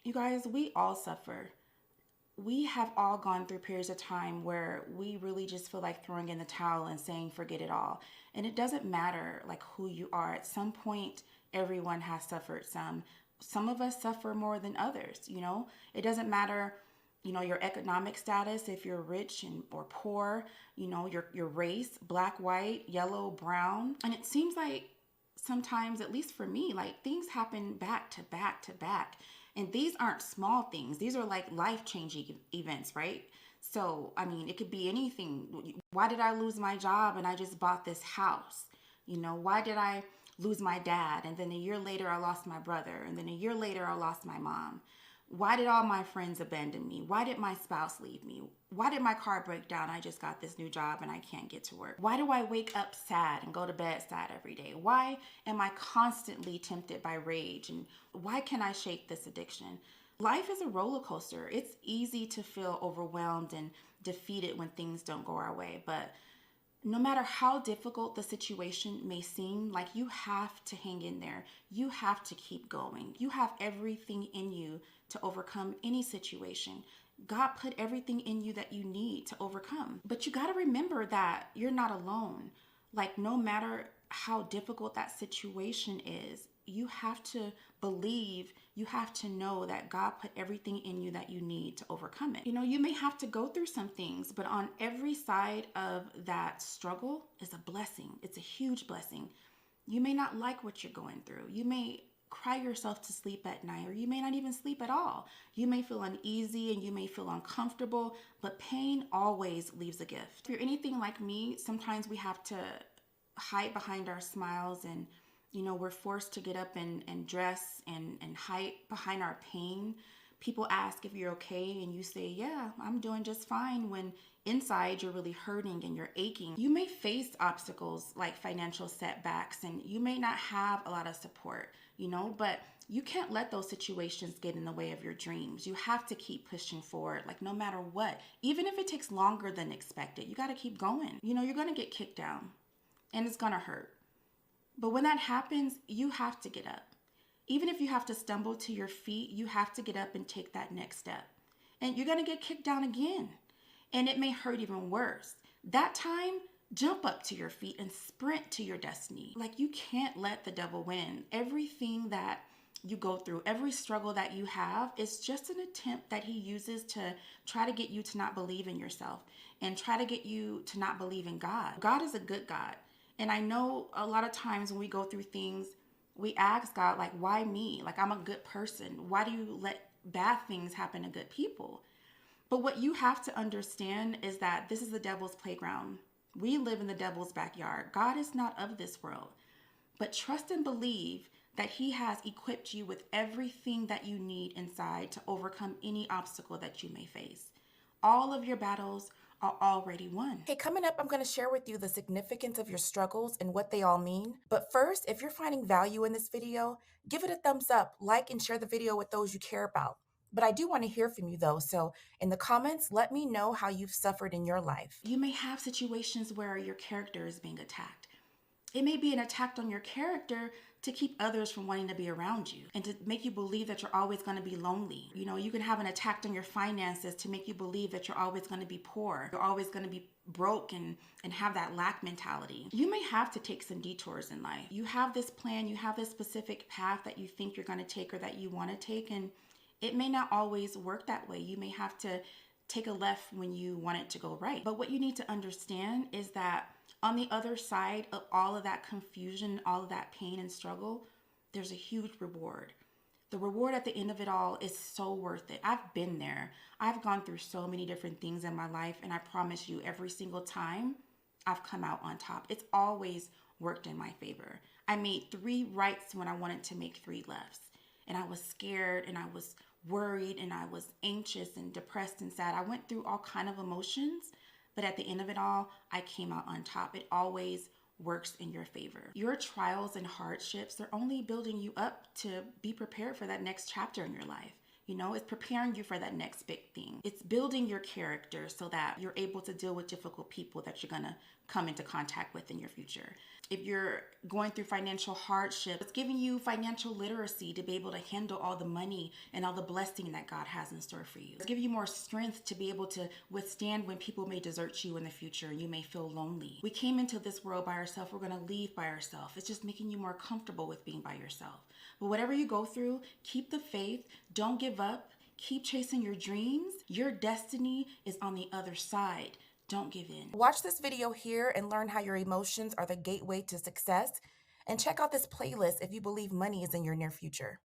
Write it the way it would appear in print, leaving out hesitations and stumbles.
You guys, we all suffer. We have all gone through periods of time where we really just feel like throwing in the towel and saying forget it all. And it doesn't matter like who you are. At some point, everyone has suffered some. Some of us suffer more than others, you know? It doesn't matter, you know, your economic status, if you're rich and or poor, you know, your race, black, white, yellow, brown. And it seems like sometimes, at least for me, like things happen back to back to back. And these aren't small things. These are like life-changing events, right? So, I mean, it could be anything. Why did I lose my job and I just bought this house? You know, why did I lose my dad and then a year later I lost my brother and then a year later I lost my mom? Why did all my friends abandon me? Why did my spouse leave me? Why did my car break down? I just got this new job and I can't get to work. Why do I wake up sad and go to bed sad every day? Why am I constantly tempted by rage? And why can I shake this addiction? Life is a roller coaster. It's easy to feel overwhelmed and defeated when things don't go our way. But no matter how difficult the situation may seem, like you have to hang in there. You have to keep going. You have everything in you to overcome any situation. God put everything in you that you need to overcome. But you got to remember that you're not alone. Like no matter how difficult that situation is, you have to believe, you have to know that God put everything in you that you need to overcome it. You know, you may have to go through some things, but on every side of that struggle is a blessing. It's a huge blessing. You may not like what you're going through. You may cry yourself to sleep at night, or you may not even sleep at all. You may feel uneasy and you may feel uncomfortable, but pain always leaves a gift. If you're anything like me, sometimes we have to hide behind our smiles and you know, we're forced to get up and dress and hide behind our pain. People ask if you're okay and you say, yeah, I'm doing just fine, when inside you're really hurting and you're aching. You may face obstacles like financial setbacks and you may not have a lot of support, you know, but you can't let those situations get in the way of your dreams. You have to keep pushing forward, like no matter what. Even if it takes longer than expected, you got to keep going. You know, you're going to get kicked down and it's going to hurt. But when that happens, you have to get up. Even if you have to stumble to your feet, you have to get up and take that next step. And you're going to get kicked down again. And it may hurt even worse. That time, jump up to your feet and sprint to your destiny. Like you can't let the devil win. Everything that you go through, every struggle that you have is just an attempt that he uses to try to get you to not believe in yourself and try to get you to not believe in God. God is a good God. And I know a lot of times when we go through things, we ask God, like, why me? Like, I'm a good person. Why do you let bad things happen to good people? But what you have to understand is that this is the devil's playground. We live in the devil's backyard. God is not of this world. But trust and believe that he has equipped you with everything that you need inside to overcome any obstacle that you may face. All of your battles are already won. Hey, coming up, I'm going to share with you the significance of your struggles and what they all mean. But first, if you're finding value in this video, give it a thumbs up, like and share the video with those you care about. But I do want to hear from you though, so in the comments, let me know how you've suffered in your life. You may have situations where your character is being attacked. It may be an attack on your character to keep others from wanting to be around you and to make you believe that you're always going to be lonely. You know, you can have an attack on your finances to make you believe that you're always going to be poor. You're always going to be broke and have that lack mentality. You may have to take some detours in life. You have this plan, you have this specific path that you think you're going to take or that you want to take, and it may not always work that way. You may have to take a left when you want it to go right. But what you need to understand is that on the other side of all of that confusion, all of that pain and struggle, there's a huge reward. The reward at the end of it all is so worth it. I've been there. I've gone through so many different things in my life, and I promise you, every single time, I've come out on top. It's always worked in my favor. I made 3 rights when I wanted to make 3 lefts, and I was scared, and I was worried, and I was anxious and depressed and sad. I went through all kind of emotions. But at the end of it all, I came out on top. It always works in your favor. Your trials and hardships are only building you up to be prepared for that next chapter in your life. It's preparing you for that next big thing. It's building your character so that you're able to deal with difficult people that you're going to come into contact with in your future. If you're going through financial hardship, it's giving you financial literacy to be able to handle all the money and all the blessing that God has in store for you. It's giving you more strength to be able to withstand when people may desert you in the future and you may feel lonely. We came into this world by ourselves. We're going to leave by ourselves. It's just making you more comfortable with being by yourself. But whatever you go through, keep the faith. Don't give up. Keep chasing your dreams. Your destiny is on the other side. Don't give in. Watch this video here and learn how your emotions are the gateway to success. And check out this playlist if you believe money is in your near future.